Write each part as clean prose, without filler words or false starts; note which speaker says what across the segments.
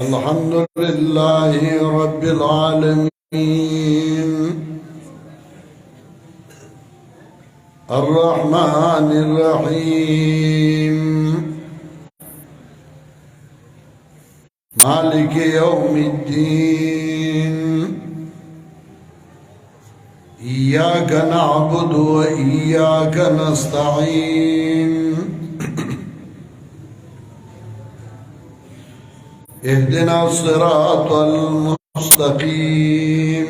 Speaker 1: الحمد لله رب العالمين الرحمن الرحيم مالك يوم الدين إياك نعبد وإياك نستعين اهدنا الصراط المستقيم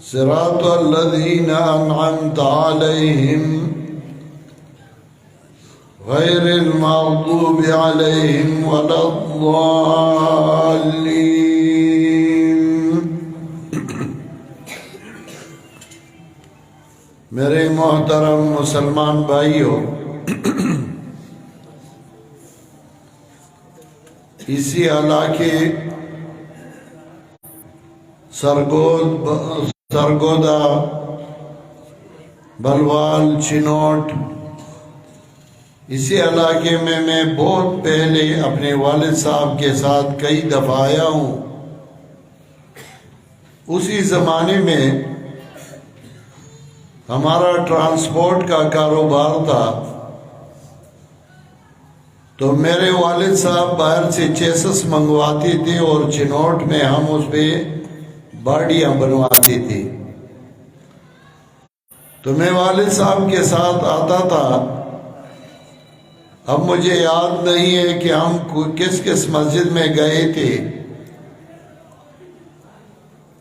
Speaker 1: صراط الذين أنعمت عليهم غير المغضوب عليهم ولا الضالين. میرے محترم مسلمان بھائیوں، اسی علاقے سرگودا بلوال چنوٹ، اسی علاقے میں بہت پہلے اپنے والد صاحب کے ساتھ کئی دفعہ آیا ہوں. اسی زمانے میں ہمارا ٹرانسپورٹ کا کاروبار تھا، تو میرے والد صاحب باہر سے چیسس منگواتے تھے اور چنوٹ میں ہم اس پہ باڑیاں بنواتے تھے. تو میں والد صاحب کے ساتھ آتا تھا. اب مجھے یاد نہیں ہے کہ ہم کس مسجد میں گئے تھے،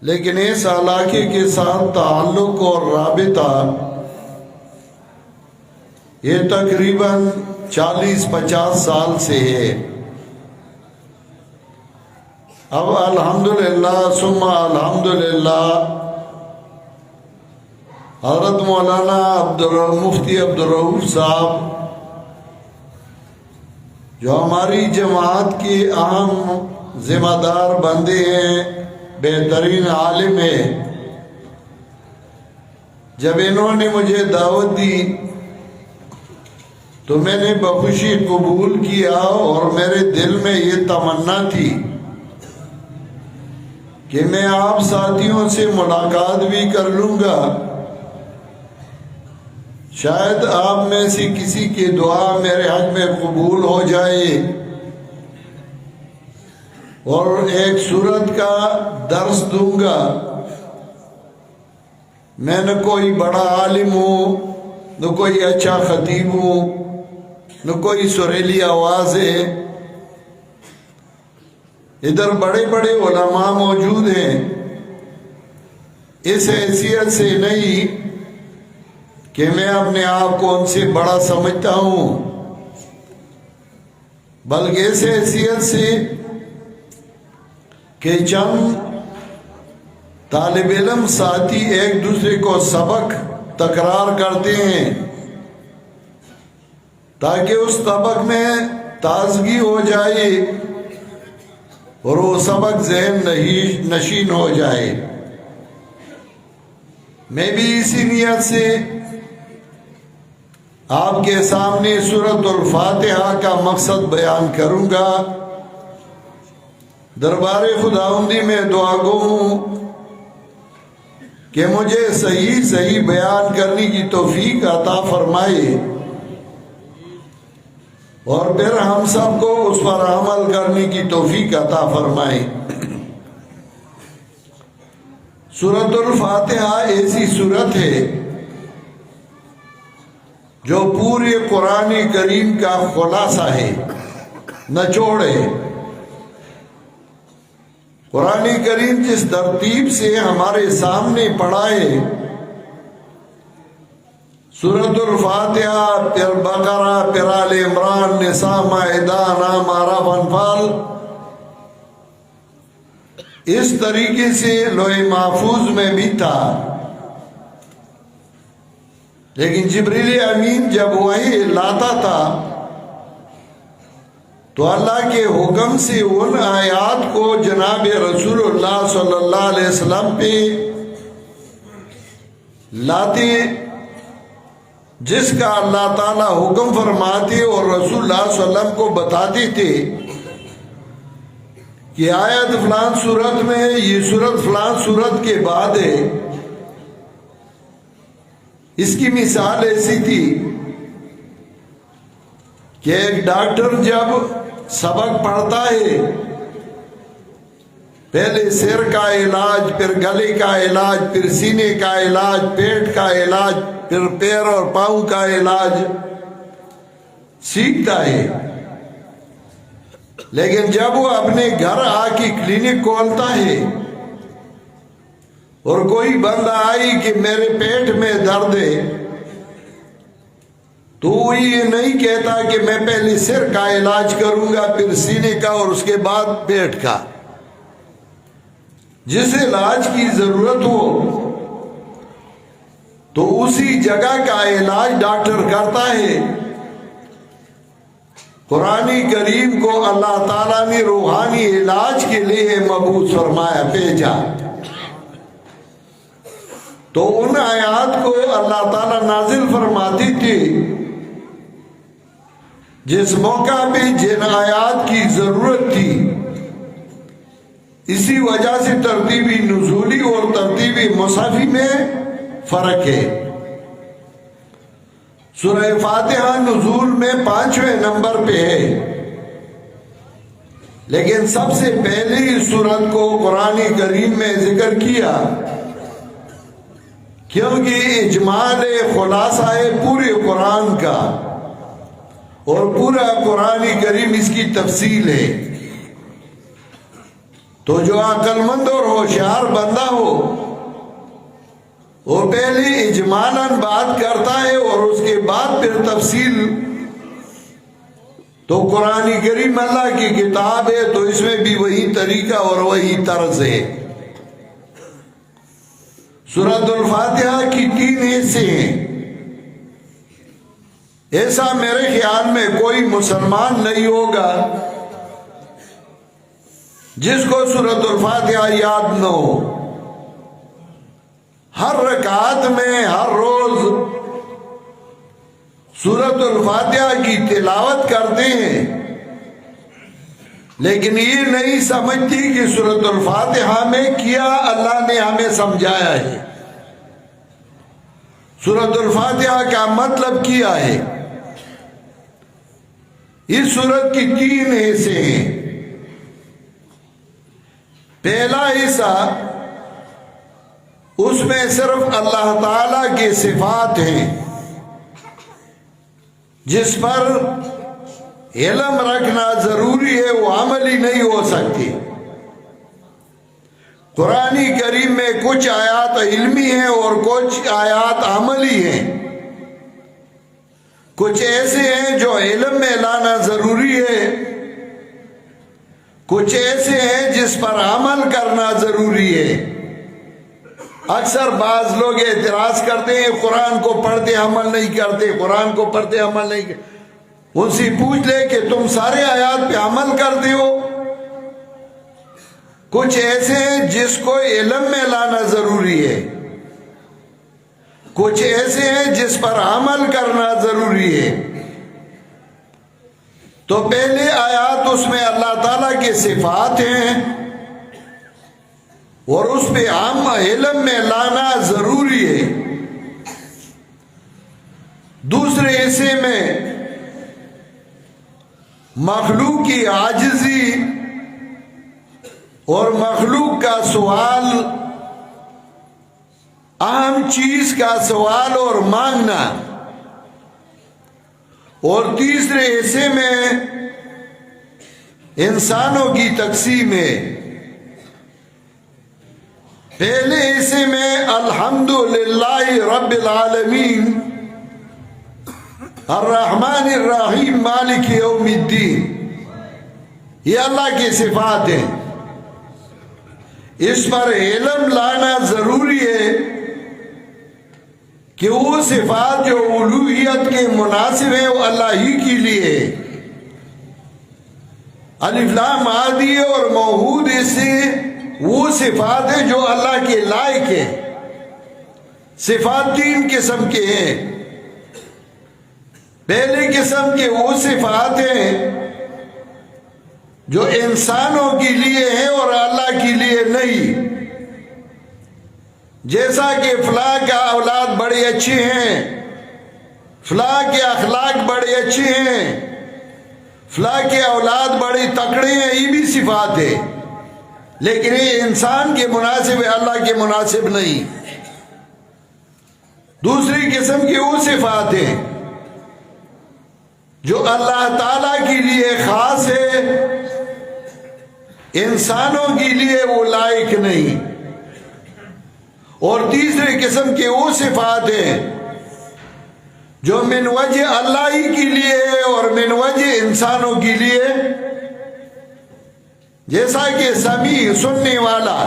Speaker 1: لیکن اس علاقے کے ساتھ تعلق اور رابطہ یہ تقریباً 40-50 سال سے ہے. اب الحمدللہ ثم الحمدللہ حضرت مولانا مفتی عبدالرؤوف صاحب جو ہماری جماعت کے اہم ذمہ دار بندے ہیں، بہترین عالم ہیں، جب انہوں نے مجھے دعوت دی تو میں نے بخوشی قبول کیا، اور میرے دل میں یہ تمنا تھی کہ میں آپ ساتھیوں سے ملاقات بھی کر لوں گا، شاید آپ میں سے کسی کی دعا میرے حق میں قبول ہو جائے، اور ایک سورت کا درس دوں گا. میں نہ کوئی بڑا عالم ہوں، نہ کوئی اچھا خطیب ہوں، نہ کوئی سریلی آواز ہے. ادھر بڑے بڑے علماء موجود ہیں. اس حیثیت سے نہیں کہ میں اپنے آپ کو ان سے بڑا سمجھتا ہوں، بلکہ اس حیثیت سے کہ چند طالب علم ساتھی ایک دوسرے کو سبق تکرار کرتے ہیں تاکہ اس سبق میں تازگی ہو جائے اور وہ سبق ذہن نشین ہو جائے. میں بھی اسی نیت سے آپ کے سامنے سورۃ الفاتحہ کا مقصد بیان کروں گا. دربار خداوندی میں دعا گو ہوں کہ مجھے صحیح بیان کرنے کی توفیق عطا فرمائے، اور پھر ہم سب کو اس پر عمل کرنے کی توفیق عطا فرمائے. سورۃ الفاتحہ ایسی سورت ہے جو پورے قرآن کریم کا خلاصہ ہے، نچوڑ ہے. قرآن کریم جس ترتیب سے ہمارے سامنے پڑھا ہے، سورۃ الفاتحہ، پھر بقرہ، پھر آل عمران، نساء، مائدہ، انعام، اعراف، انفال، اس طریقے سے لوح محفوظ میں بھی تھا. لیکن جبریل امین جب وحی لاتا تھا تو اللہ کے حکم سے ان آیات کو جناب رسول اللہ صلی اللہ علیہ وسلم پہ لاتے جس کا اللہ تعالیٰ حکم فرماتے اور رسول اللہ صلی اللہ علیہ وسلم کو بتاتے تھے. کہ آیت فلان صورت میں، یہ صورت فلان صورت کے بعد ہے. اس کی مثال ایسی تھی کہ ایک ڈاکٹر جب سبق پڑھتا ہے، پہلے سر کا علاج، پھر گلے کا علاج، پھر سینے کا علاج، پیٹ کا علاج، پھر پیر اور پاؤں کا علاج سیکھتا ہے. لیکن جب وہ اپنے گھر آ کے کلینک کھولتا ہے اور کوئی بندہ آئی کہ میرے پیٹ میں درد ہے، تو وہ یہ نہیں کہتا کہ میں پہلے سر کا علاج کروں گا، پھر سینے کا، اور اس کے بعد پیٹ کا. جس علاج کی ضرورت ہو تو اسی جگہ کا علاج ڈاکٹر کرتا ہے. قرآن کریم کو اللہ تعالیٰ نے روحانی علاج کے لیے مبعوث فرمایا، بھیجا. تو ان آیات کو اللہ تعالیٰ نازل فرماتی تھی جس موقع پہ جن آیات کی ضرورت تھی. اسی وجہ سے ترتیبی نزولی اور ترتیبی مصحفی میں فرق ہے. سورہ فاتحہ نزول میں 5ویں نمبر پہ ہے، لیکن سب سے پہلے اس سورت کو قرآن کریم میں ذکر کیا کیونکہ اجمال خلاصہ ہے پورے قرآن کا، اور پورا قرآن کریم اس کی تفصیل ہے. تو جو عقل مند اور ہوشیار بندہ ہو وہ پہلے اجمالاً بات کرتا ہے اور اس کے بعد پھر تفصیل. تو قرآن کریم اللہ کی کتاب ہے تو اس میں بھی وہی طریقہ اور وہی طرز ہے. سورۃ الفاتحہ کی 3 حصے ہیں. ایسا میرے خیال میں کوئی مسلمان نہیں ہوگا جس کو سورۃ الفاتحہ یاد نہ ہو. ہر رکعت میں ہر روز سورۃ الفاتحہ کی تلاوت کرتے ہیں، لیکن یہ نہیں سمجھتی کہ سورۃ الفاتحہ میں کیا اللہ نے ہمیں سمجھایا ہے، سورۃ الفاتحہ کا مطلب کیا ہے. اس سورت کی 3 حصے ہیں. پہلا حصہ اس میں صرف اللہ تعالی کے صفات ہیں جس پر علم رکھنا ضروری ہے، وہ عملی نہیں ہو سکتی. قرآن کریم میں کچھ آیات علمی ہیں اور کچھ آیات عملی ہیں. کچھ ایسے ہیں جو علم میں لانا ضروری ہے، کچھ ایسے ہیں جس پر عمل کرنا ضروری ہے. اکثر بعض لوگ اعتراض کرتے ہیں قرآن کو پڑھتے عمل نہیں کرتے، قرآن کو پڑھتے عمل نہیں کرتے. ان سے پوچھ لے کہ تم سارے آیات پہ عمل کرتے ہو؟ کچھ ایسے ہیں جس کو علم میں لانا ضروری ہے، کچھ ایسے ہیں جس پر عمل کرنا ضروری ہے. تو پہلے آیات اس میں اللہ تعالیٰ کے صفات ہیں اور اس پہ عام علم میں لانا ضروری ہے. دوسرے حصے میں مخلوق کی عاجزی اور مخلوق کا سوال، اہم چیز کا سوال اور مانگنا. اور تیسرے حصے میں انسانوں کی تقسیم ہے. پہلے حصے میں الحمدللہ رب العالمین الرحمن الرحیم مالک یوم الدین، یہ اللہ کی صفات ہیں. اس پر علم لانا ضروری ہے کہ وہ صفات جو الوہیت کے مناسب ہیں وہ اللہ ہی کے لیے. الف لام عادی اور موحود سے وہ صفات ہیں جو اللہ کے لائق ہیں. صفات 3 قسم کے ہیں. پہلے قسم کے وہ صفات ہیں جو انسانوں کے لیے ہیں اور اللہ کے لیے نہیں. جیسا کہ فلاں کا اولاد بڑے اچھے ہیں، فلاں کے اخلاق بڑے اچھے ہیں، فلاں کے اولاد بڑے تکڑے ہیں، یہ بھی صفات ہے، لیکن یہ انسان کے مناسب ہے، اللہ کے مناسب نہیں. دوسری قسم کی وہ صفات ہیں جو اللہ تعالیٰ کے لیے خاص ہے، انسانوں کے لیے وہ لائق نہیں. اور تیسری قسم کی وہ صفات ہیں جو من وجہ اللہ ہی کے لیے ہے اور من وجہ انسانوں کے لیے، جیسا کہ سمیع، سننے والا.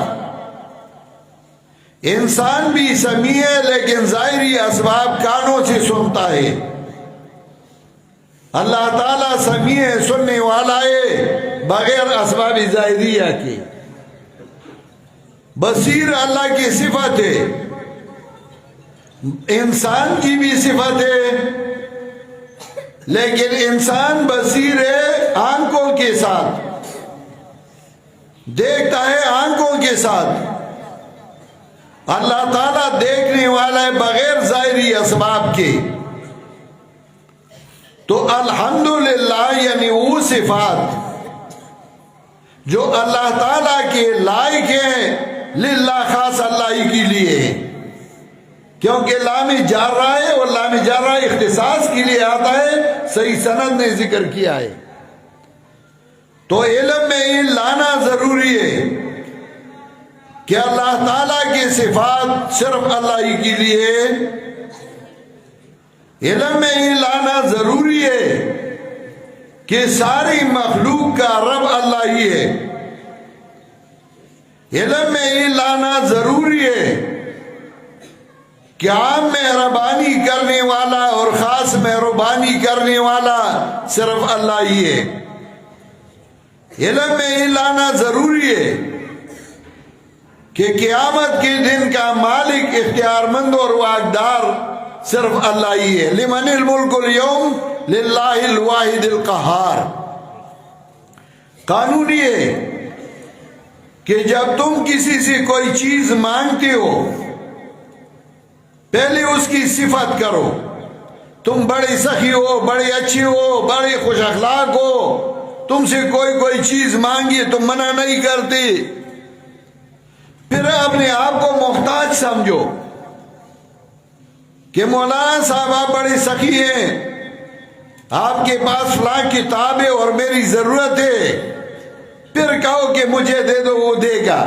Speaker 1: انسان بھی سمیع ہے لیکن ظاہری اسباب کانوں سے سنتا ہے. اللہ تعالیٰ سمیع ہے، سننے والا ہے بغیر اسباب ظاہریہ کے. بصیر اللہ کی صفت ہے، انسان کی بھی صفت ہے، لیکن انسان بصیر ہے آنکھوں کے ساتھ، دیکھتا ہے آنکھوں کے ساتھ. اللہ تعالیٰ دیکھنے والا ہے بغیر ظاہری اسباب کے. تو الحمدللہ یعنی وہ صفات جو اللہ تعالیٰ کے لائق ہیں، للہ خاص اللہ ہی کے لیے، کیونکہ لام جارہ ہے اور لام جارہ اختصاص کے لیے آتا ہے، صحیح سند نے ذکر کیا ہے. تو علم میں یہ لانا ضروری ہے کہ اللہ تعالیٰ کی صفات صرف اللہ ہی کے لیے. علم میں یہ لانا ضروری ہے کہ ساری مخلوق کا رب اللہ ہی ہے. علم میں یہ لانا ضروری ہے کہ عام مہربانی کرنے والا اور خاص مہربانی کرنے والا صرف اللہ ہی ہے. علم میں یہ لانا ضروری ہے کہ قیامت کے دن کا مالک، اختیار مند اور واقدار صرف اللہ ہی ہے. لمن الملک اليوم للہ الواحد القہار. قانون یہ ہے کہ جب تم کسی سے کوئی چیز مانگتے ہو پہلے اس کی صفت کرو. تم بڑے سخی ہو، بڑے اچھے ہو، بڑے خوش اخلاق ہو، تم سے کوئی چیز مانگی تم منع نہیں کرتے، پھر اپنے آپ کو محتاج سمجھو کہ مولانا صاحب آپ بڑے سخی ہیں، آپ کے پاس فلاں کتاب ہے اور میری ضرورت ہے، پھر کہو کہ مجھے دے دو، وہ دے گا.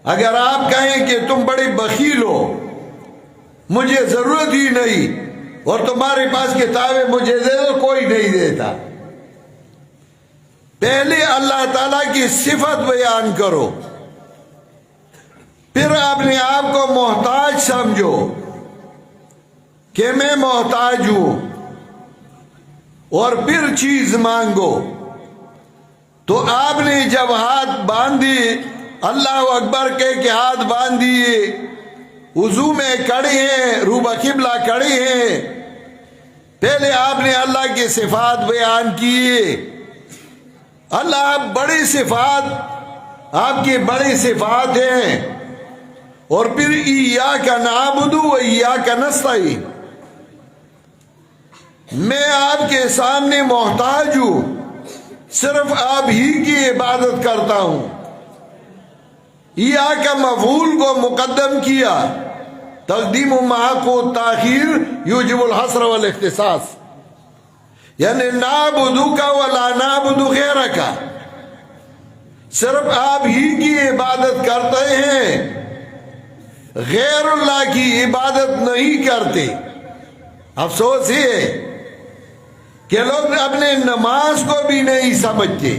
Speaker 1: اگر آپ کہیں کہ تم بڑے بخیل ہو، مجھے ضرورت ہی نہیں اور تمہارے پاس کتاب ہے مجھے دے دو، کوئی نہیں دیتا. پہلے اللہ تعالیٰ کی صفت بیان کرو، پھر اپنے آپ کو محتاج سمجھو کہ میں محتاج ہوں، اور پھر چیز مانگو. تو آپ نے جب ہاتھ باندھی، اللہ اکبر کہہ کے ہاتھ باندھ دیے، وضو میں کھڑے ہیں، روبہ قبلہ کھڑے ہیں، پہلے آپ نے اللہ کی صفات بیان کیے. اللہ بڑی صفات، آپ کی بڑی صفات ہیں. اور پھر ایاک نعبد و ایاک نستعین، میں آپ کے سامنے محتاج ہوں، صرف آپ ہی کی عبادت کرتا ہوں. ایاک مفعول کو مقدم کیا، تقدیم و محق و تاخیر یوجب الحصر والاختصاص، یعنی نعبدک ولا نعبد غیرک، صرف آپ ہی کی عبادت کرتے ہیں، غیر اللہ کی عبادت نہیں کرتے. افسوس یہ کہ لوگ اپنے نماز کو بھی نہیں سمجھتے.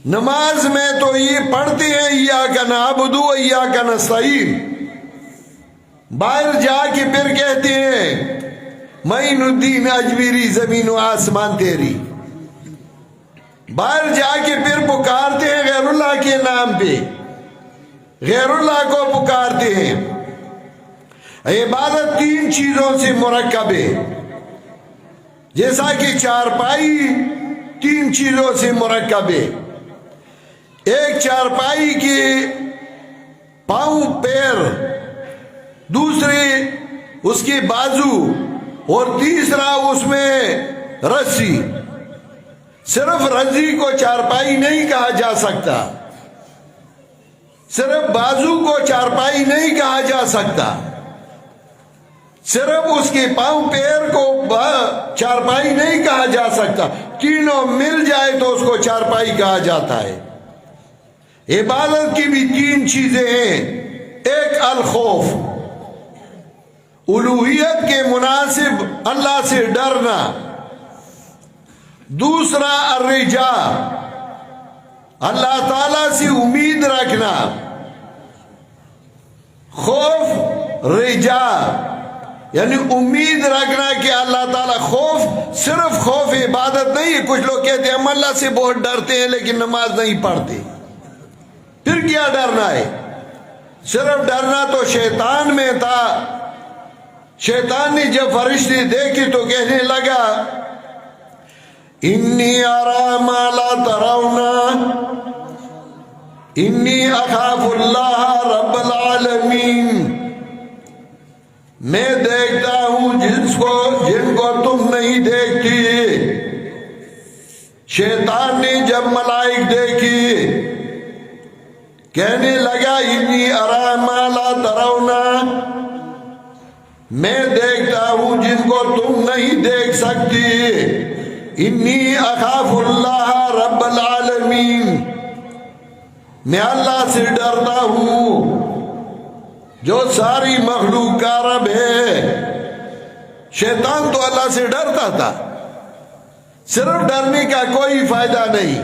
Speaker 1: نماز میں تو یہ پڑھتے ہیں ایاک نعبد و ایاک نستعین، باہر جا کے پھر کہتے ہیں معین الدین اجمیری زمین و آسمان تیری. باہر جا کے پھر پکارتے ہیں غیر اللہ کے نام پہ، غیر اللہ کو پکارتے ہیں. عبادت تین چیزوں سے مرکب ہے، جیسا کہ چارپائی تین چیزوں سے مرکب ہے. ایک چارپائی کے پاؤں پیر، دوسرے اس کے بازو، اور تیسرا اس میں رسی. صرف رسی کو چارپائی نہیں کہا جا سکتا، صرف بازو کو چارپائی نہیں کہا جا سکتا، صرف اس کے پاؤں پیر کو چارپائی نہیں کہا جا سکتا. تینوں مل جائے تو اس کو چارپائی کہا جاتا ہے. عبادت کی بھی تین چیزیں ہیں. ایک الخوف، الوہیت کے مناسب اللہ سے ڈرنا. دوسرا الرجا، اللہ تعالی سے امید رکھنا. خوف، رجا یعنی امید رکھنا کہ اللہ تعالیٰ. خوف صرف خوف عبادت نہیں ہے. کچھ لوگ کہتے ہیں ہم اللہ سے بہت ڈرتے ہیں لیکن نماز نہیں پڑھتے. پھر کیا ڈرنا ہے؟ صرف ڈرنا تو شیطان میں تھا. شیطان نے جب فرشتے دیکھے تو کہنے لگا انی ارا ما لا ترون انی اخاف اللہ رب العالمین. میں دیکھتا ہوں جن کو تم نہیں دیکھتی. شیطان نے جب ملائک دیکھی کہنے لگا انی ارا ما لا ترون، میں دیکھتا ہوں جن کو تم نہیں دیکھ سکتی. انی اخاف اللہ رب العالمین، میں اللہ سے ڈرتا ہوں جو ساری مخلوق کا رب ہے. شیطان تو اللہ سے ڈرتا تھا. صرف ڈرنے کا کوئی فائدہ نہیں.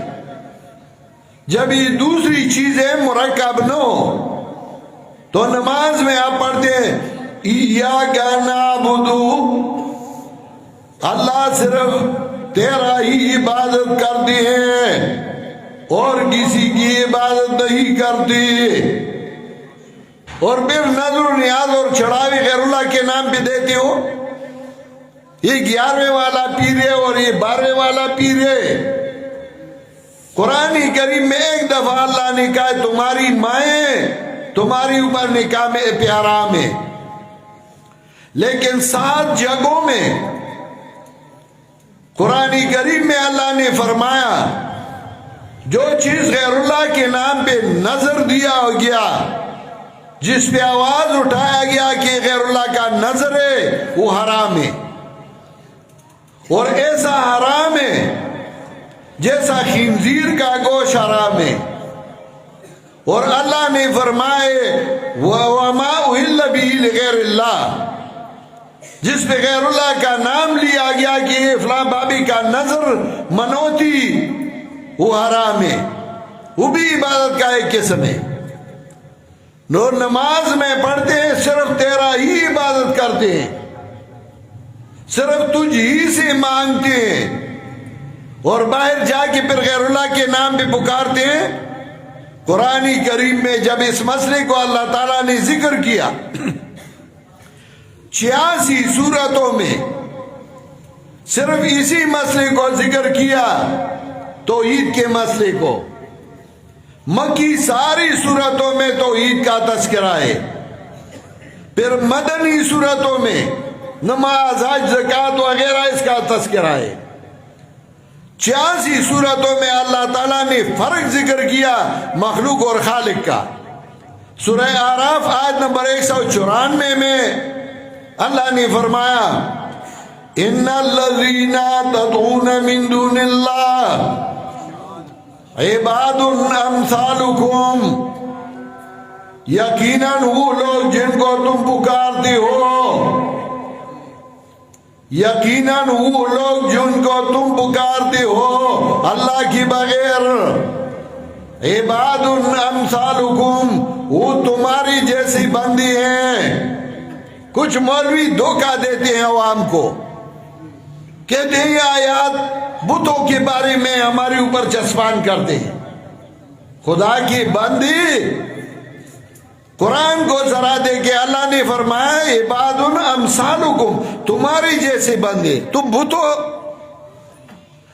Speaker 1: جب یہ دوسری چیزیں مرکب نہ ہو تو نماز میں آپ پڑھتے ہیں ایاک نعبد، اللہ صرف تیرا ہی عبادت کرتے ہیں اور کسی کی عبادت نہیں کرتے. اور پھر نظر و نیاز اور چڑھاوے غیر اللہ کے نام پہ دیتے ہو. یہ 11ویں والا پیر ہے اور یہ 12ویں والا پیر ہے. قرآن کریم میں ایک دفعہ اللہ نے کہا تمہاری مائیں تمہاری اوپر نکاح میں حرام ہے، لیکن 7 جگہوں میں قرآن کریم میں اللہ نے فرمایا جو چیز غیر اللہ کے نام پہ نظر دیا گیا، جس پہ آواز اٹھایا گیا کہ غیر اللہ کا نظر ہے، وہ حرام ہے. اور ایسا حرام ہے جیسا خنزیر کا گوشت حرام ہے. اور اللہ نے فرمائے وَمَا أُحِلَّ بِهِ لِغَيْرِ اللَّهِ، جس پہ غیر اللہ کا نام لیا گیا کہ یہ فلاں بابی کا نظر منوتی، وہ حرام ہے. وہ بھی عبادت کا ایک قسم ہے. اور نماز میں پڑھتے ہیں صرف تیرا ہی عبادت کرتے ہیں، صرف تجھ ہی سے مانگتے ہیں، اور باہر جا کے پھر غیر اللہ کے نام پہ پکارتے ہیں. قرآن کریم میں جب اس مسئلے کو اللہ تعالیٰ نے ذکر کیا 86 سورتوں میں صرف اسی مسئلے کو ذکر کیا، توحید کے مسئلے کو. مکی ساری سورتوں میں توحید کا تذکرہ ہے. پھر مدنی سورتوں میں نماز، حج، زکوٰۃ وغیرہ اس کا تذکرہ ہے. 86 سورتوں میں اللہ تعالیٰ نے فرق ذکر کیا مخلوق اور خالق کا. سورہ اعراف آیت نمبر 194 میں اللہ نے فرمایا ان الذین تدعون من دون اللہ عباد امثالکم، یقیناً وہ لوگ جن کو تم پکارتے ہو، یقیناً وہ لوگ جن کو تم پکارتے ہو اللہ کے بغیر، عباد امثالکم، وہ تمہاری جیسی بندی ہیں. کچھ مولوی دھوکہ دیتے ہیں عوام کو، کہتے ہیں یہ آیات بتوں کے بارے میں ہمارے اوپر چسپان کرتے ہیں. خدا کی بندی قرآن کو ذرا دے کے اللہ نے فرمایا عباد امثالکم، تمہاری جیسے بندے. تم بتو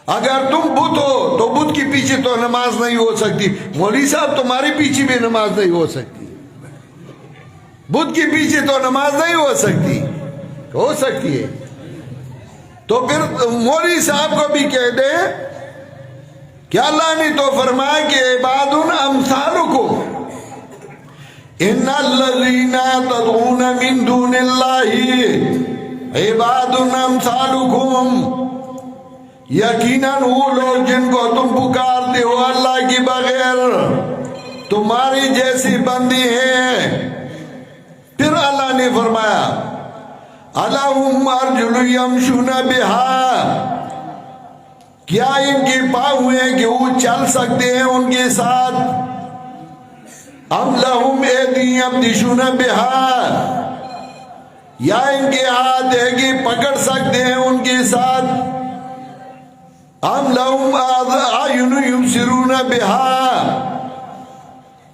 Speaker 1: اگر تم بت ہو تو بت کے پیچھے تو نماز نہیں ہو سکتی. مولوی صاحب تمہارے پیچھے بھی نماز نہیں ہو سکتی. بت کے پیچھے تو نماز نہیں ہو سکتی. ہو سکتی ہے تو پھر مولوی صاحب کو بھی کہہ دیں کہ اللہ نے تو فرمایا کہ عباد امثالکم ان الذین تدعون من دون اللہ عباد امثالکم. یقیناً وہ لوگ جن کو تم پکارتے ہو اللہ کے بغیر تمہاری جیسی بندی ہیں. پھر اللہ نے فرمایا الہم ارجل یمشون بہا، کیا ان کے پاؤں ہیں کہ وہ چل سکتے ہیں ان کے ساتھ؟ ام لہم ایدی یبطشون بہا، یا ان کے ہاتھ ہے کہ پکڑ سکتے ہیں ان کے ساتھ؟ ام لہم اعین یبصرون بہا،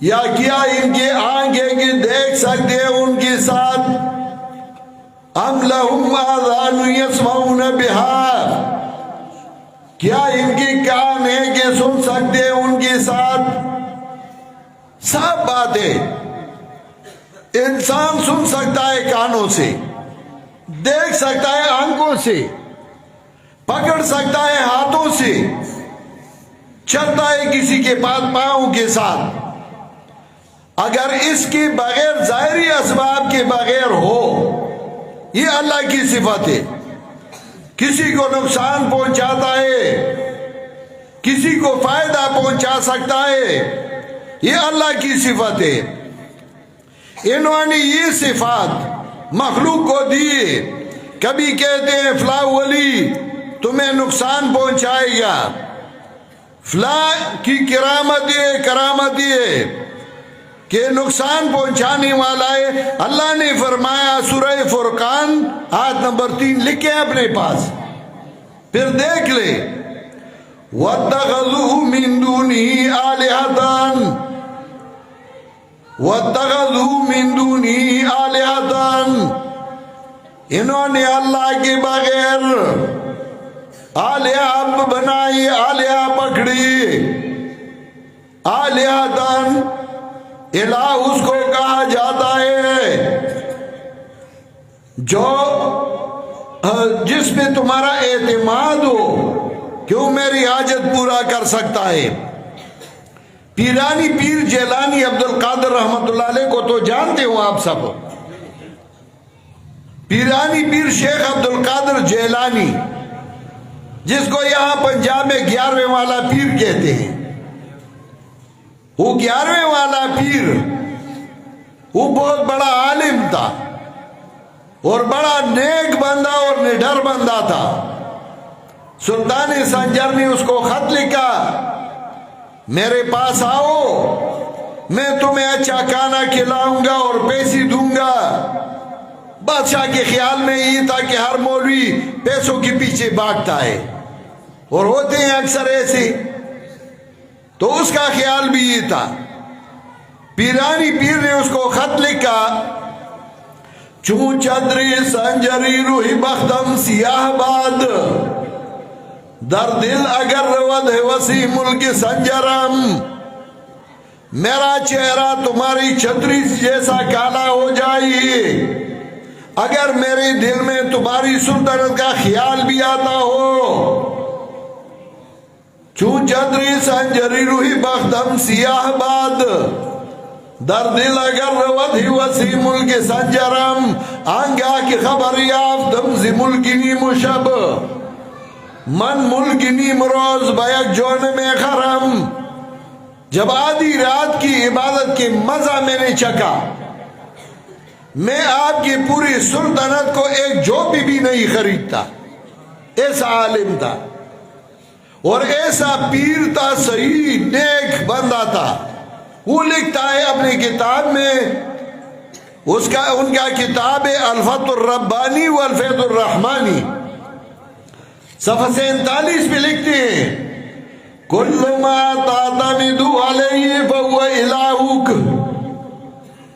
Speaker 1: یا کیا ان کے آنکھیں کہ دیکھ سکتے ہیں ان کے ساتھ؟ ام لہم آذان یسمعون بہا، کیا ان کے کان ہیں کہ سن سکتے ہیں ان کے ساتھ؟ سب باتیں انسان سن سکتا ہے کانوں سے، دیکھ سکتا ہے آنکھوں سے، پکڑ سکتا ہے ہاتھوں سے، چلتا ہے کسی کے پاس پاؤں کے ساتھ. اگر اس کے بغیر ظاہری اسباب کے بغیر ہو، یہ اللہ کی صفت ہے. کسی کو نقصان پہنچاتا ہے، کسی کو فائدہ پہنچا سکتا ہے، یہ اللہ کی صفت ہے. انہوں نے یہ صفات مخلوق کو دی. کبھی کہتے ہیں فلاں ولی تمہیں نقصان پہنچائے گا، فلاں کی کرامت یہ کہ نقصان پہنچانے والا ہے. اللہ نے فرمایا سورہ فرقان آیت نمبر 3 لکھے اپنے پاس، پھر دیکھ لے وَاتَّخَذُوا مِن دُونِهِ آلِهَةً وَاتَّخَذُوا مِن دُونِهِ آلِهَةً، انہوں نے اللہ کے بغیر آلیہ بنائی، آلیہ پکڑی. آلیہتاً الہ اس کو کہا جاتا ہے جو جس میں تمہارا اعتماد ہو کہ وہ میری حاجت پورا کر سکتا ہے. پیرانی پیر جیلانی عبد القادر رحمت اللہ علیہ کو تو جانتے ہو آپ سب. پیرانی پیر شیخ عبد القادر جیلانی، جس کو یہاں پنجاب میں 11ویں والا پیر کہتے ہیں. وہ 11ویں والا پیر وہ بہت بڑا عالم تھا اور بڑا نیک بندہ اور نڈر بندہ تھا. سلطان سنجر نے اس کو خط لکھا، میرے پاس آؤ، میں تمہیں اچھا کھانا کھلاؤں گا اور پیسے دوں گا. بادشاہ کے خیال میں یہ تھا کہ ہر مولوی پیسوں کے پیچھے بھاگتا ہے اور ہوتے ہیں اکثر ایسے، تو اس کا خیال بھی یہ تھا. پیرانی پیر نے اس کو خط لکھا، چون چدری سنجری روحی بختم سیاہ باد، در دل اگر رود ہے وسیع ملک سنجرم. میرا چہرہ تمہاری چھتری جیسا کالا ہو جائے اگر میرے دل میں تمہاری سلطنت کا خیال بھی آتا ہو. چون چدری سنجری روحی بختم سیاہ باد، در دل اگر رود ہی وسیع ملک سنجرم. آنگا کی خبر یافتم زی ملکی مشب، من ملکی نیم روز بیک جون میں خرم. جب آدھی رات کی عبادت کے مزہ میں نے چکا، میں آپ کی پوری سلطنت کو ایک جوپی بھی نہیں خریدتا. ایسا عالم تھا اور ایسا پیر تھا، صحیح نیک بندہ تھا. وہ لکھتا ہے اپنی کتاب میں، ان کا کتاب ہے الفتح الربانی والفیض الرحمانی، صفحہ 47 پہ لکھتے ہیں کل ما تعتمد علیہ فهو الہک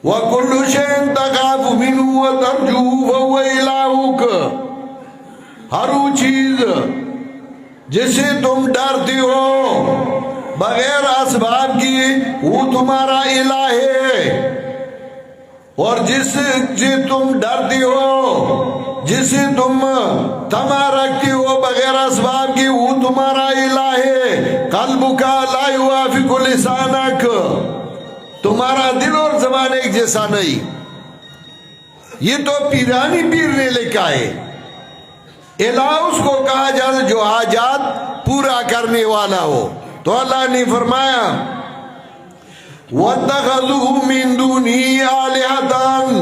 Speaker 1: وکل شیء تخاف منہ وترجو فهو الہک. ہر وہ چیز جسے تم ڈرتے ہو بغیر اسباب کی وہ تمہارا الہ ہے، اور جسے تم ڈرتے ہو، جسے تم تما رکھتے ہو بغیر اسباب کی وہ تمہارا الہ ہے۔ قلبک لا یوافق لسانک، تمہارا دل اور زبان ایک جیسا نہیں۔ یہ تو پیرانی پیر نے لکھا ہے۔ الہ اس کو کہا جاتا جو حاجات پورا کرنے والا ہو۔ تو اللہ نے فرمایا وَاتَّخَذُوا مِن دُونِهِ آلِهَةً،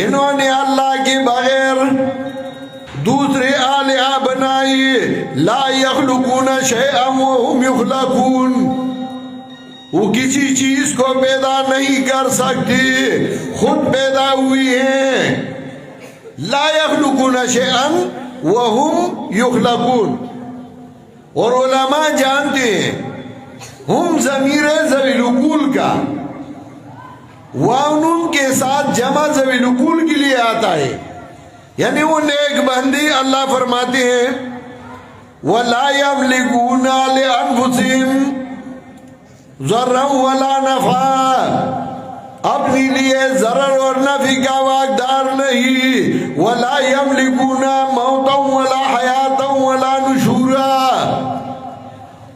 Speaker 1: انہوں نے اللہ کے بغیر دوسرے آلہہ بنائی، لا يخلقون شيئا وهم يخلقون، وہ کسی چیز کو پیدا نہیں کر سکتے، خود پیدا ہوئی ہیں۔ لا يخلقون شيئا وهم يخلقون، اور علماء جانتے ہیں ہم ضمیر ذوی العقول کا وان کے ساتھ جمع ذوی العقول کے لیے آتا ہے، یعنی وہ نیک بندی اللہ فرماتے ہیں وَلَا يَمْلِكُونَ لِأَنفُسِهِمْ ضرا ولا نفع، اپنے لیے ضرر اور نفع کا واقدار نہیں۔ ولا یملکون موتا ولا حیاتا ولا نشورا،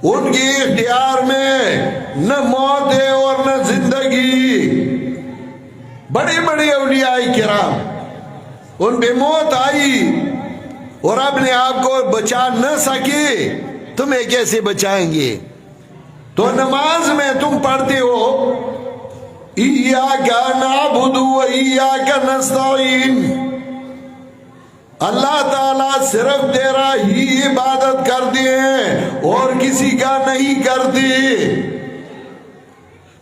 Speaker 1: ان کے اختیار میں نہ موت ہے اور نہ زندگی۔ بڑے بڑے اولیاء کرام ان پہ موت آئی اور اپنے آپ کو بچا نہ سکے، تمہیں کیسے بچائیں گے؟ تو نماز میں تم پڑھتے ہو ایاک نعبد و ایاک نستعین، اللہ تعالیٰ صرف تیرا ہی عبادت کرتے ہیں اور کسی کا نہیں کرتے،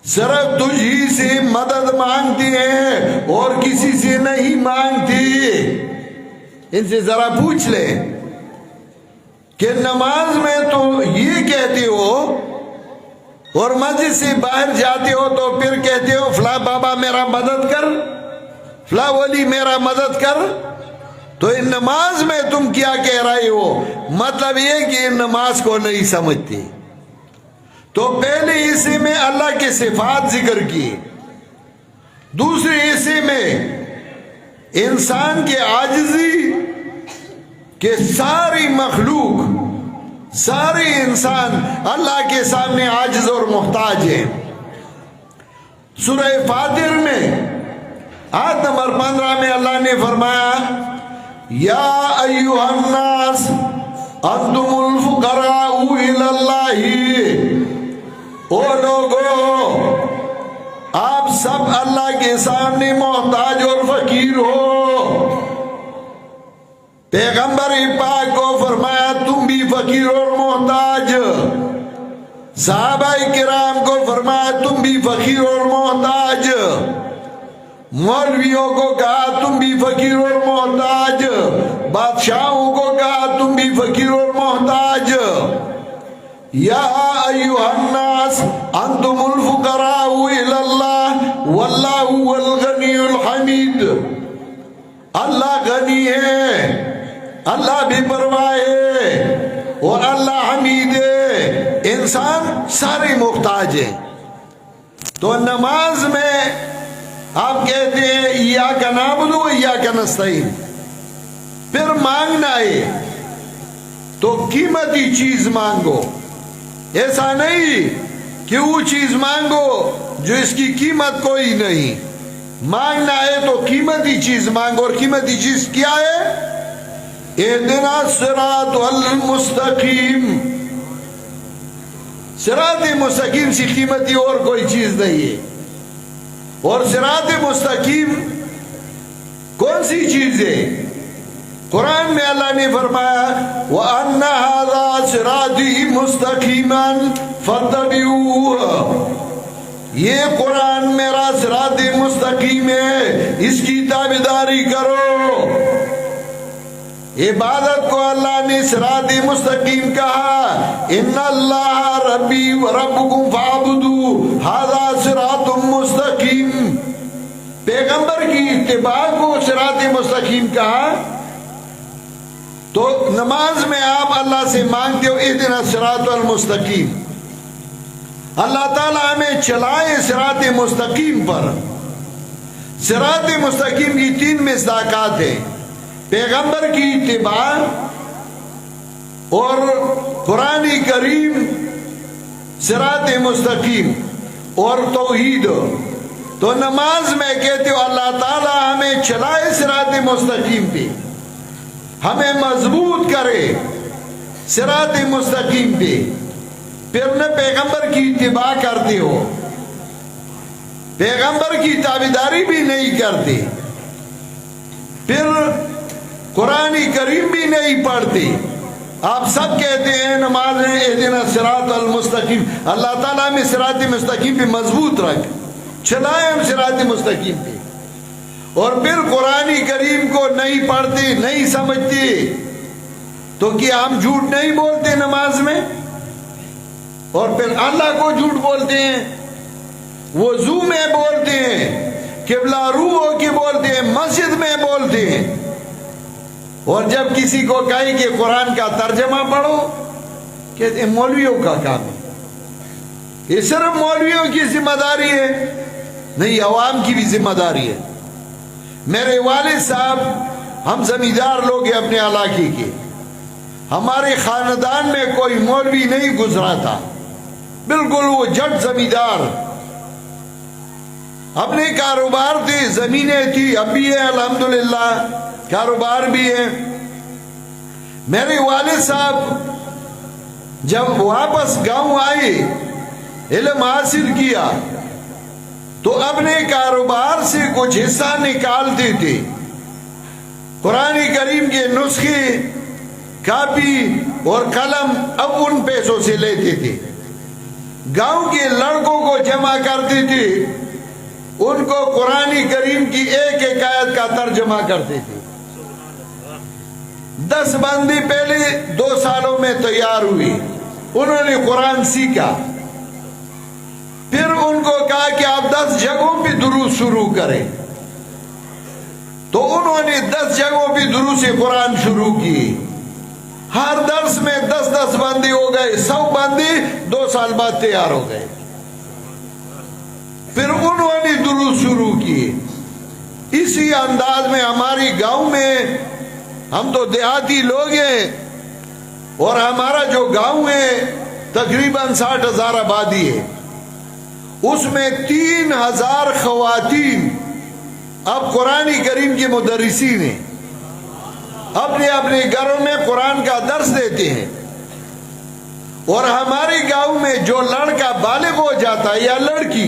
Speaker 1: صرف تجھی سے مدد مانگتے ہیں اور کسی سے نہیں مانگتے۔ ان سے ذرا پوچھ لیں کہ نماز میں تو یہ کہتے ہو اور مسجد سے باہر جاتے ہو تو پھر کہتے ہو فلاں بابا میرا مدد کر، فلاں ولی میرا مدد کر، تو ان نماز میں تم کیا کہہ رہے ہو؟ مطلب یہ کہ ان نماز کو نہیں سمجھتے۔ تو پہلے حصے میں اللہ کے صفات ذکر کیے، دوسرے حصے میں انسان کے عاجزی کہ ساری مخلوق، سارے انسان اللہ کے سامنے عاجز اور محتاج ہیں۔ سورہ فاطر میں آیت نمبر 15 میں اللہ نے فرمایا یا ایھا الناس انتم الفقراء الی اللہ، او لوگو آپ سب اللہ کے سامنے محتاج اور فقیر ہو۔ پیغمبر پاک کو فرمایا تم بھی فقیر اور محتاج، صحابہ کرام کو فرمایا تم بھی فقیر اور محتاج، مولویوں کو کہا تم بھی فقیر اور محتاج، بادشاہوں کو کہا تم بھی فقیر اور محتاج۔ یا ایھا الناس انتم الفقراء الی اللہ واللہ هو الغنی الحمید، اللہ غنی ہے، اللہ بے پرواہ ہے اور اللہ حمید ہے، انسان سارے محتاج ہیں۔ تو نماز میں آپ کہتے ہیں ایاک نعبد و ایاک نستعین، پھر مانگنا ہے تو قیمتی چیز مانگو، ایسا نہیں کہ وہ چیز مانگو جو اس کی قیمت کوئی نہیں۔ مانگنا ہے تو قیمتی چیز مانگو، اور قیمتی چیز کیا ہے؟ اہدنا الصراط المستقیم، صراط مستقیم سے قیمتی اور کوئی چیز نہیں ہے۔ اور صراط مستقیم کون سی چیز ہے؟ قرآن میں اللہ نے فرمایا وَأَنَّ هَذَا صِرَاطِي مُسْتَقِيمًا فَاتَّبِعُوهُ، یہ قرآن میرا صراط مستقیم ہے، اس کی تابعداری کرو۔ عبادت کو اللہ نے صراط مستقیم کہا، ان اللہ ربی و ربکم فاعبدوا ھذا صراط مستقیم۔ پیغمبر کی اتباع کو صراط مستقیم کہا، تو نماز میں آپ اللہ سے مانگتے ہو اہدنا الصراط المستقیم، اللہ تعالیٰ ہمیں چلائے صراط مستقیم پر۔ صراط مستقیم کی 3 مصداقات ہیں، پیغمبر کی اتباع اور قرآن کریم، صراط مستقیم اور توحید۔ تو نماز میں کہتے ہو اللہ تعالیٰ ہمیں چلائے صراط مستقیم پہ، ہمیں مضبوط کرے صراط مستقیم پہ۔ پھر نہ پیغمبر کی اتباع کرتے ہو، پیغمبر کی تابعداری بھی نہیں کرتے، پھر قرآن کریم بھی نہیں پڑھتے۔ آپ سب کہتے ہیں نماز میں اہدنا الصراط المستقیم، اللہ تعالیٰ ہمیں صراط مستقیم پہ مضبوط رکھ، چلائے ہم صراط مستقیم پہ، اور پھر قرآن کریم کو نہیں پڑھتے، نہیں سمجھتے، تو کیا ہم جھوٹ نہیں بولتے نماز میں؟ اور پھر اللہ کو جھوٹ بولتے ہیں، وضو میں بولتے ہیں، قبلہ رو ہو کے بولتے ہیں، مسجد میں بولتے ہیں، اور جب کسی کو کہے کہ قرآن کا ترجمہ پڑھو کہتے ہیں مولویوں کا کام ہے، یہ صرف مولویوں کی ذمہ داری ہے؟ نہیں، عوام کی بھی ذمہ داری ہے۔ میرے والد صاحب، ہم زمیندار لوگ ہیں اپنے علاقے کے، ہمارے خاندان میں کوئی مولوی نہیں گزرا تھا، بالکل وہ جٹ زمیندار، اپنے کاروبار تھے، زمینیں تھی، اب بھی ہے الحمدللہ، کاروبار بھی ہے۔ میرے والد صاحب جب واپس گاؤں آئے، علم حاصل کیا، تو اپنے کاروبار سے کچھ حصہ نکالتے تھے، قرآن کریم کے نسخے، کاپی اور قلم اب ان پیسوں سے لیتے تھے، گاؤں کے لڑکوں کو جمع کرتے تھے، ان کو قرآن کریم کی ایک ایک آیت کا ترجمہ کرتے تھے۔ 10 بندے پہلے 2 سالوں میں تیار ہوئی، انہوں نے قرآن سیکھا، پھر ان کو کہا کہ آپ 10 جگہوں پہ دروس شروع کریں، تو انہوں نے 10 جگہوں پہ دروس قرآن شروع کی، ہر درس میں 10 بندے ہو گئے، 100 بندے 2 سال بعد تیار ہو گئے۔ پھر انہوں نے دروس شروع کیے۔ اسی انداز میں ہماری گاؤں میں، ہم تو دیہاتی لوگ ہیں، اور ہمارا جو گاؤں ہے تقریباً 60,000 آبادی ہے، اس میں 3,000 خواتین اب قرآن کریم کے مدرسین ہیں، اپنے اپنے گھروں میں قرآن کا درس دیتے ہیں۔ اور ہمارے گاؤں میں جو لڑکا بالغ ہو جاتا ہے یا لڑکی،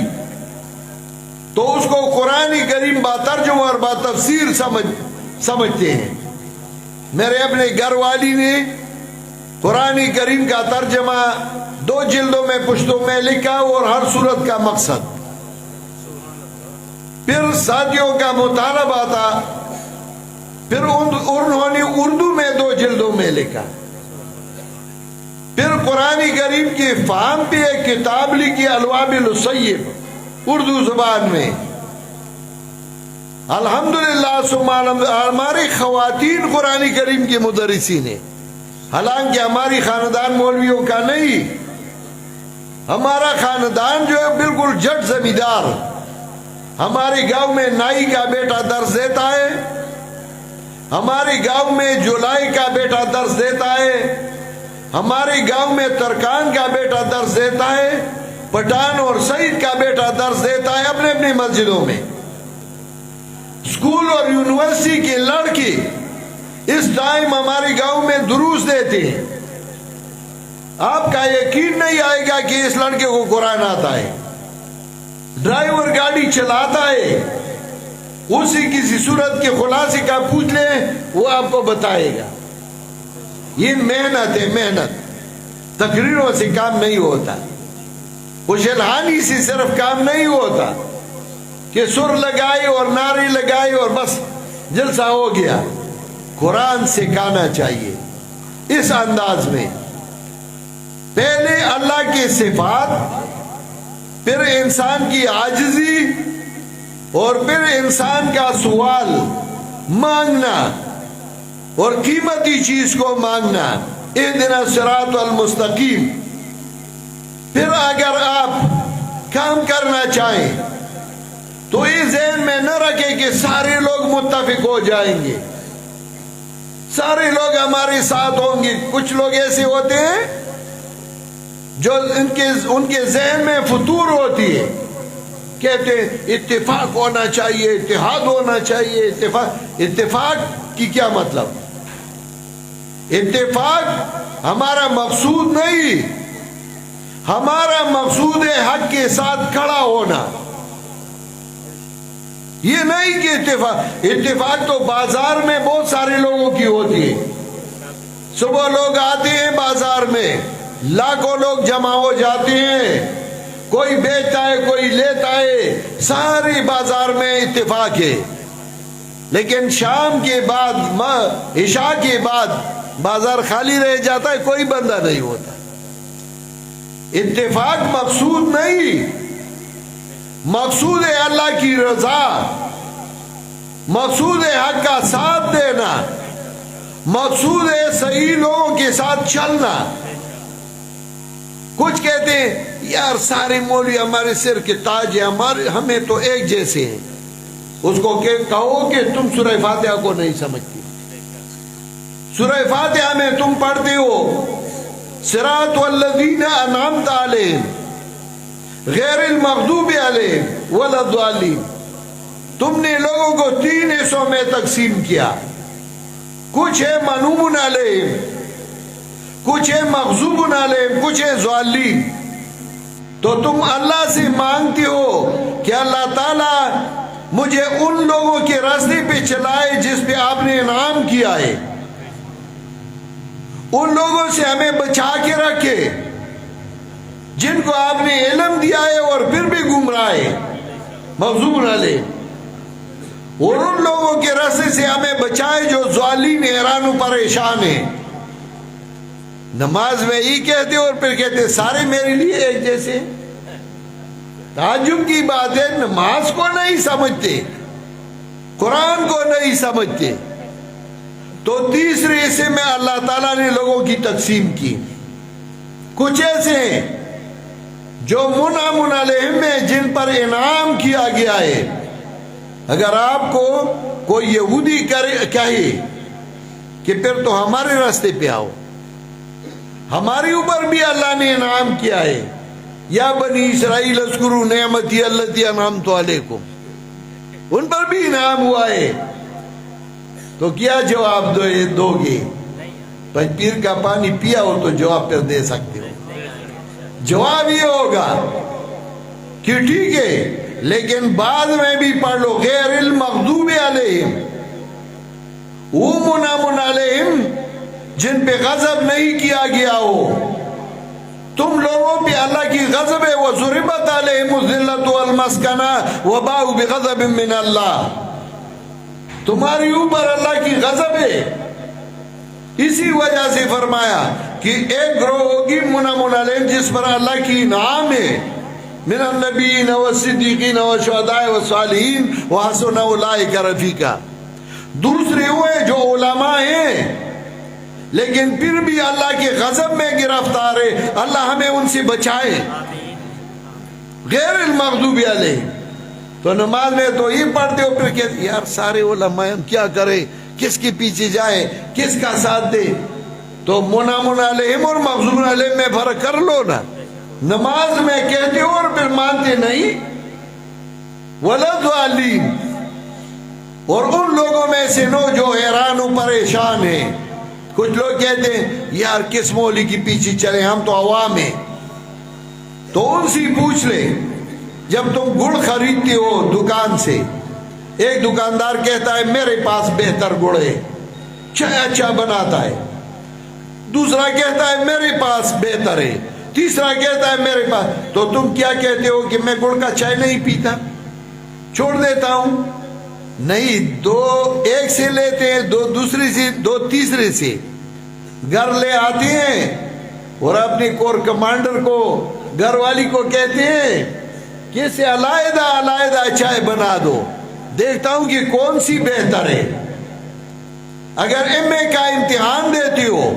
Speaker 1: تو اس کو قرآن کریم با ترجمہ اور با تفسیر سمجھتے ہیں۔ میرے اپنے گھر والی نے قرآن کریم کا ترجمہ 2 جلدوں میں پشتوں میں لکھا، اور ہر سورت کا مقصد، پھر ساتھیوں کا مطالبہ تھا، پھر انہوں نے اردو میں 2 جلدوں میں لکھا، پھر قرآن کریم کی فہم پہ ایک کتاب لکھی، الوابل الصیب، اردو زبان میں۔ الحمدللہ ہماری خواتین قرآن کریم کی مدرسین ہیں، حالانکہ ہماری خاندان مولویوں کا نہیں، ہمارا خاندان جو ہے بالکل جٹ زمیندار۔ ہمارے گاؤں میں نائی کا بیٹا درس دیتا ہے، ہمارے گاؤں میں جولائی کا بیٹا درس دیتا ہے، ہمارے گاؤں میں ترکان کا بیٹا درس دیتا ہے، پٹھان اور سعید کا بیٹا درس دیتا ہے اپنے اپنی مسجدوں میں۔ اسکول اور یونیورسٹی کے لڑکے اس ٹائم ہمارے گاؤں میں دروس دیتے ہیں۔ آپ کا یقین نہیں آئے گا کہ اس لڑکے کو قرآن آتا ہے، ڈرائیور گاڑی چلاتا ہے، اسی کسی صورت کے خلاصے کا پوچھ لیں وہ آپ کو بتائے گا۔ یہ محنت ہے، محنت، تقریروں سے کام نہیں ہوتا، خوشلحانی سے صرف کام نہیں ہوتا کہ سر لگائے اور نعرے لگائے اور بس جلسہ ہو گیا۔ قرآن سکھانا چاہیے اس انداز میں، پہلے اللہ کی صفات، پھر انسان کی عاجزی، اور پھر انسان کا سوال مانگنا، اور قیمتی چیز کو مانگنا، اہدنا الصراط المستقیم. پھر اگر آپ کام کرنا چاہیں تو یہ ذہن میں نہ رکھیں کہ سارے لوگ متفق ہو جائیں گے، سارے لوگ ہمارے ساتھ ہوں گے. کچھ لوگ ایسے ہوتے ہیں جو ان کے ذہن میں فطور ہوتی ہے، کہتے ہیں اتفاق ہونا چاہیے، اتحاد ہونا چاہیے. اتفاق کی کیا مطلب؟ اتفاق ہمارا مقصود نہیں، ہمارا مقصود ہے حق کے ساتھ کھڑا ہونا. یہ نہیں کہ اتفاق تو بازار میں بہت سارے لوگوں کی ہوتی ہے. صبح لوگ آتے ہیں بازار میں، لاکھوں لوگ جمع ہو جاتے ہیں، کوئی بیچتا ہے کوئی لیتا ہے، ساری بازار میں اتفاق ہے. لیکن شام کے بعد، عشاء کے بعد بازار خالی رہ جاتا ہے، کوئی بندہ نہیں ہوتا. اتفاق مقصود نہیں، مقصود ہے اللہ کی رضا، مقصود ہے حق کا ساتھ دینا، مقصود ہے صحیح لوگوں کے ساتھ چلنا. کچھ کہتے ہیں یار سارے مولوی ہمارے سر کے تاج ہیں، ہمیں تو ایک جیسے ہیں. اس کو کہو کہ تم سورہ فاتحہ کو نہیں سمجھتے. سورہ فاتحہ میں تم پڑھتے ہو صراط الذین انعمت علیہم غیر المغضوب علیہم ولا الضالین. تم نے لوگوں کو 3 حصوں میں تقسیم کیا، کچھ ہے منعوم علیہم، کچھ ہے مغضوب علیہم، کچھ ہے ضالین. تو تم اللہ سے مانگتے ہو کہ اللہ تعالیٰ مجھے ان لوگوں کے راستے پہ چلائے جس پہ آپ نے انعام کیا ہے، ان لوگوں سے ہمیں بچا کے رکھے جن کو آپ نے علم دیا ہے اور پھر بھی گمراہ ہے، مغضوب علیہ. اور ان لوگوں کے راستے سے ہمیں بچائے جو ضالین حیران و پریشان ہیں. نماز میں ہی کہتے اور پھر کہتے سارے میرے لیے ایک جیسے. تعجب کی بات ہے، نماز کو نہیں سمجھتے، قرآن کو نہیں سمجھتے. تو تیسرے حصے میں اللہ تعالیٰ نے لوگوں کی تقسیم کی. کچھ ایسے ہیں جو منعم علیہم میں جن پر انعام کیا گیا ہے. اگر آپ کو کوئی یہودی کہے کہ پھر تو ہمارے راستے پہ آؤ، ہمارے اوپر بھی اللہ نے انعام کیا ہے، یا بنی اسرائیل اذکروا نعمتی التی انعمت علیکم، ان پر بھی انعام ہوا ہے، تو کیا جواب دو گے؟ پیر کا پانی پیا ہو تو جواب پھر دے سکتے ہو. جواب یہ ہوگا کہ ٹھیک ہے، لیکن بعد میں بھی پڑھ لو غیر المغضوب علیہم، وہ منعم علیہم جن پہ غضب نہیں کیا گیا ہو. تم لوگوں پہ اللہ کی غضب ہے، وَضُرِبَتْ عَلَيْهِمُ الذِّلَّةُ وَالْمَسْكَنَةُ وَبَاءُوا بِغَضَبٍ مِّنَ اللَّهِ. تمہاری اوپر اللہ کی غضب ہے. اسی وجہ سے فرمایا کہ ایک گروہ ہوگی منعم علیہم جس پر اللہ کی انعام ہے، من النبیین والصدیقین والشہداء والصالحین وحسن اولئک رفیقا. دوسرے ہوئے جو علماء ہیں لیکن پھر بھی اللہ کے غضب میں گرفتار ہے. اللہ ہمیں ان سے بچائے. غیر المغضوب علیہ. تو نماز میں تو یہ پڑھتے ہو، پھر کہتے یار سارے علماء ہم کیا کریں، کس کے پیچھے جائیں، کس کا ساتھ دیں. تو منعم علیہم اور مغضوب علیہم میں فرق کر لو نا. نماز میں کہتے ہو اور پھر مانتے نہیں. ولا الضالین، اور ان لوگوں میں سے نو جو حیران و پریشان ہیں. کچھ لوگ کہتے ہیں یار کس مولوی کی پیچھے چلے، ہم تو عوام ہیں. تو ان سے پوچھ لے، جب تم گڑ خریدتے ہو دکان سے، ایک دکاندار کہتا ہے میرے پاس بہتر گڑ ہے، چائے اچھا بناتا ہے. دوسرا کہتا ہے میرے پاس بہتر ہے. تیسرا کہتا ہے میرے پاس. تو تم کیا کہتے ہو کہ میں گڑ کا چائے نہیں پیتا، چھوڑ دیتا ہوں؟ نہیں، دو ایک سے لیتے ہیں، دو دوسری سے، دو تیسرے سے. گھر لے آتے ہیں اور اپنے کور کمانڈر کو، گھر والی کو کہتے ہیں کہ اسے علیحدہ علیحدہ چائے بنا دو، دیکھتا ہوں کہ کون سی بہتر ہے. اگر ایم اے کا امتحان دیتی ہو،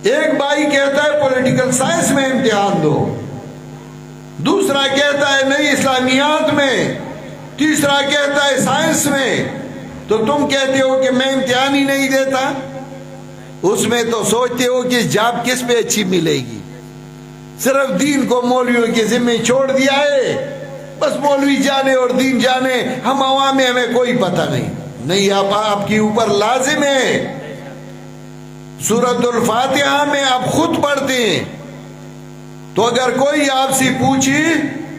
Speaker 1: ایک بھائی کہتا ہے پولیٹیکل سائنس میں امتحان دو، دوسرا کہتا ہے نہیں اسلامیات میں، تیسرا کہتا ہے سائنس میں، تو تم کہتے ہو کہ میں امتحان ہی نہیں دیتا؟ اس میں تو سوچتے ہو کہ جاب کس پہ اچھی ملے گی، صرف دین کو مولویوں کے ذمہ چھوڑ دیا ہے، بس مولوی جانے اور دین جانے، ہم عوام میں ہمیں کوئی پتہ نہیں آپ کے اوپر لازم ہے۔ سورۃ الفاتحہ میں آپ خود پڑھتے ہیں، تو اگر کوئی آپ سے پوچھے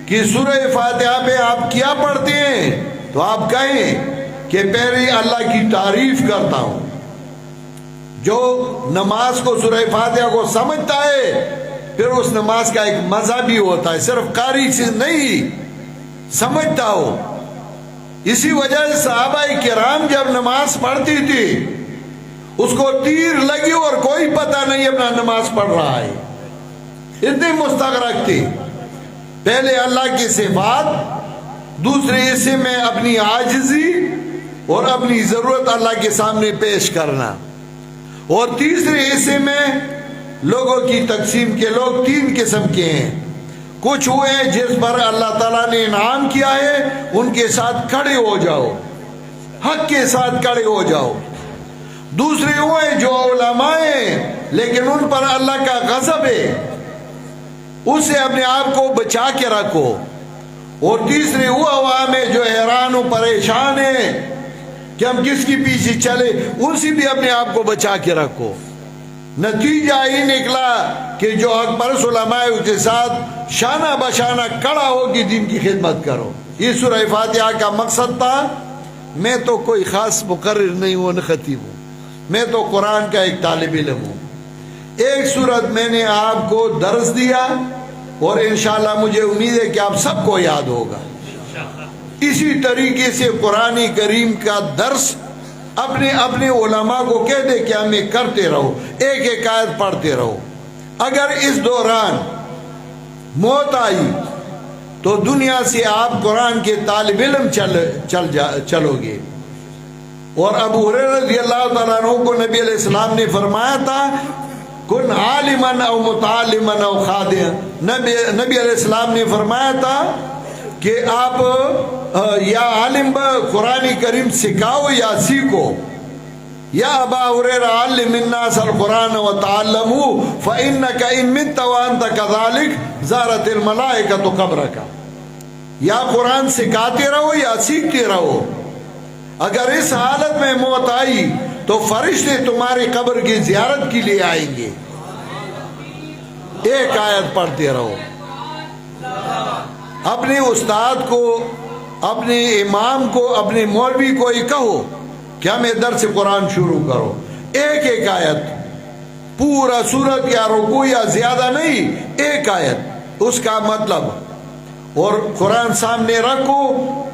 Speaker 1: کہ سورہ فاتحہ پہ آپ کیا پڑھتے ہیں تو آپ کہیں کہ پہلے اللہ کی تعریف کرتا ہوں۔ جو نماز کو سورہ فاتحہ کو سمجھتا ہے پھر اس نماز کا ایک مزہ بھی ہوتا ہے، صرف قاری سے نہیں، سمجھتا ہو۔ اسی وجہ سے صحابہ کرام جب نماز پڑھتی تھی اس کو تیر لگی اور کوئی پتہ نہیں اپنا نماز پڑھ رہا ہے، اتنے مستغرق تھی۔ پہلے اللہ کی صفات، دوسرے حصے میں اپنی عاجزی اور اپنی ضرورت اللہ کے سامنے پیش کرنا، اور تیسرے حصے میں لوگوں کی تقسیم کے لوگ تین قسم کے ہیں۔ کچھ ہوئے جس پر اللہ تعالیٰ نے انعام کیا ہے ان کے ساتھ کھڑے ہو جاؤ، حق کے ساتھ کھڑے ہو جاؤ۔ دوسرے ہوئے جو علماء ہیں لیکن ان پر اللہ کا غضب ہے، اس سے اپنے آپ کو بچا کے رکھو۔ اور تیسرے وہ عوام ہے جو حیران و پریشان ہیں کہ ہم کس کی پیچھے چلے، ان سے بھی اپنے آپ کو بچا کے رکھو۔ نتیجہ ہی نکلا کہ جو حق پرست علماء کے ساتھ شانہ بشانہ کھڑا ہو کے دین کی خدمت کرو۔ یہ سورہ فاتحہ کا مقصد تھا۔ میں تو کوئی خاص مقرر نہیں ہوں، نہ خطیب ہوں، میں تو قرآن کا ایک طالب علم ہوں۔ ایک صورت میں نے آپ کو درس دیا اور انشاءاللہ مجھے امید ہے کہ آپ سب کو یاد ہوگا۔ اسی طریقے سے قرآن کریم کا درس اپنے علماء کو کہہ دے کہ ہمیں کرتے رہو، ایک ایک آیت پڑھتے رہو۔ اگر اس دوران موت آئی تو دنیا سے آپ قرآن کے طالب علم چلو گے۔ اور ابو ہریرہ رضی اللہ تعالیٰ عنہ کو نبی علیہ السلام نے فرمایا تھا کن عالما او متعلما او خادعا۔ نبی علیہ السلام نے فرمایا تھا کہ آپ یا عالم قرآن کریم سکھاؤ یا سیکھو۔ یا ابا ہریرہ علم الناس القرآن وتعلموا فإنك إن مت وأنت كذلك زارت الملائکۃ قبرک۔ یا قرآن سکھاتے رہو یا سیکھتے رہو، اگر اس حالت میں موت آئی تو فرشتے تمہاری قبر کی زیارت کے لیے آئیں گے۔ ایک آیت پڑھتے رہو۔ اپنے استاد کو، اپنے امام کو، اپنے مولوی کو یہ کہو کہ ہمیں درس قرآن شروع کرو، ایک ایک آیت، پورا سورت یا رکوع یا زیادہ نہیں، ایک آیت اس کا مطلب، اور قرآن سامنے رکھو،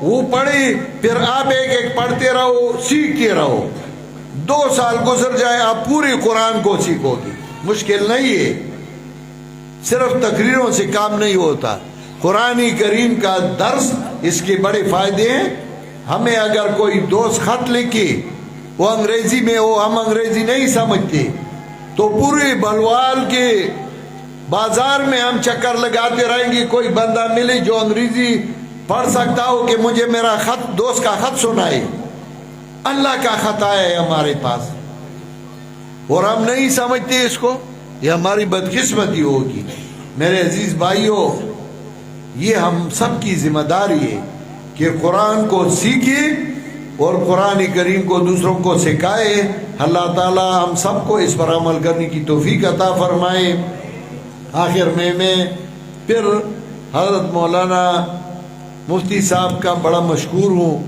Speaker 1: وہ پڑھے، پھر آپ ایک ایک پڑھتے رہو، سیکھتے رہو۔ 2 سال گزر جائے آپ پورے قرآن کو سیکھو گے، مشکل نہیں ہے۔ صرف تقریروں سے کام نہیں ہوتا، قرآن کریم کا درس، اس کے بڑے فائدے ہیں۔ ہمیں اگر کوئی دوست خط لکھے وہ انگریزی میں ہو، ہم انگریزی نہیں سمجھتے، تو پورے بلوال کے بازار میں ہم چکر لگاتے رہیں گے، کوئی بندہ ملے جو انگریزی پڑھ سکتا ہو کہ مجھے میرا خط، دوست کا خط سنائے۔ اللہ کا خط آیا ہے ہمارے پاس اور ہم نہیں سمجھتے اس کو، یہ ہماری بدقسمتی ہوگی۔ میرے عزیز بھائیوں، یہ ہم سب کی ذمہ داری ہے کہ قرآن کو سیکھے اور قرآن کریم کو دوسروں کو سکھائے۔ اللہ تعالی ہم سب کو اس پر عمل کرنے کی توفیق عطا فرمائے۔ آخر میں پھر حضرت مولانا مفتی صاحب کا بڑا مشکور ہوں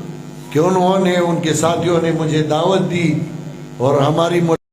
Speaker 1: کہ انہوں نے، ان کے ساتھیوں نے مجھے دعوت دی اور ہماری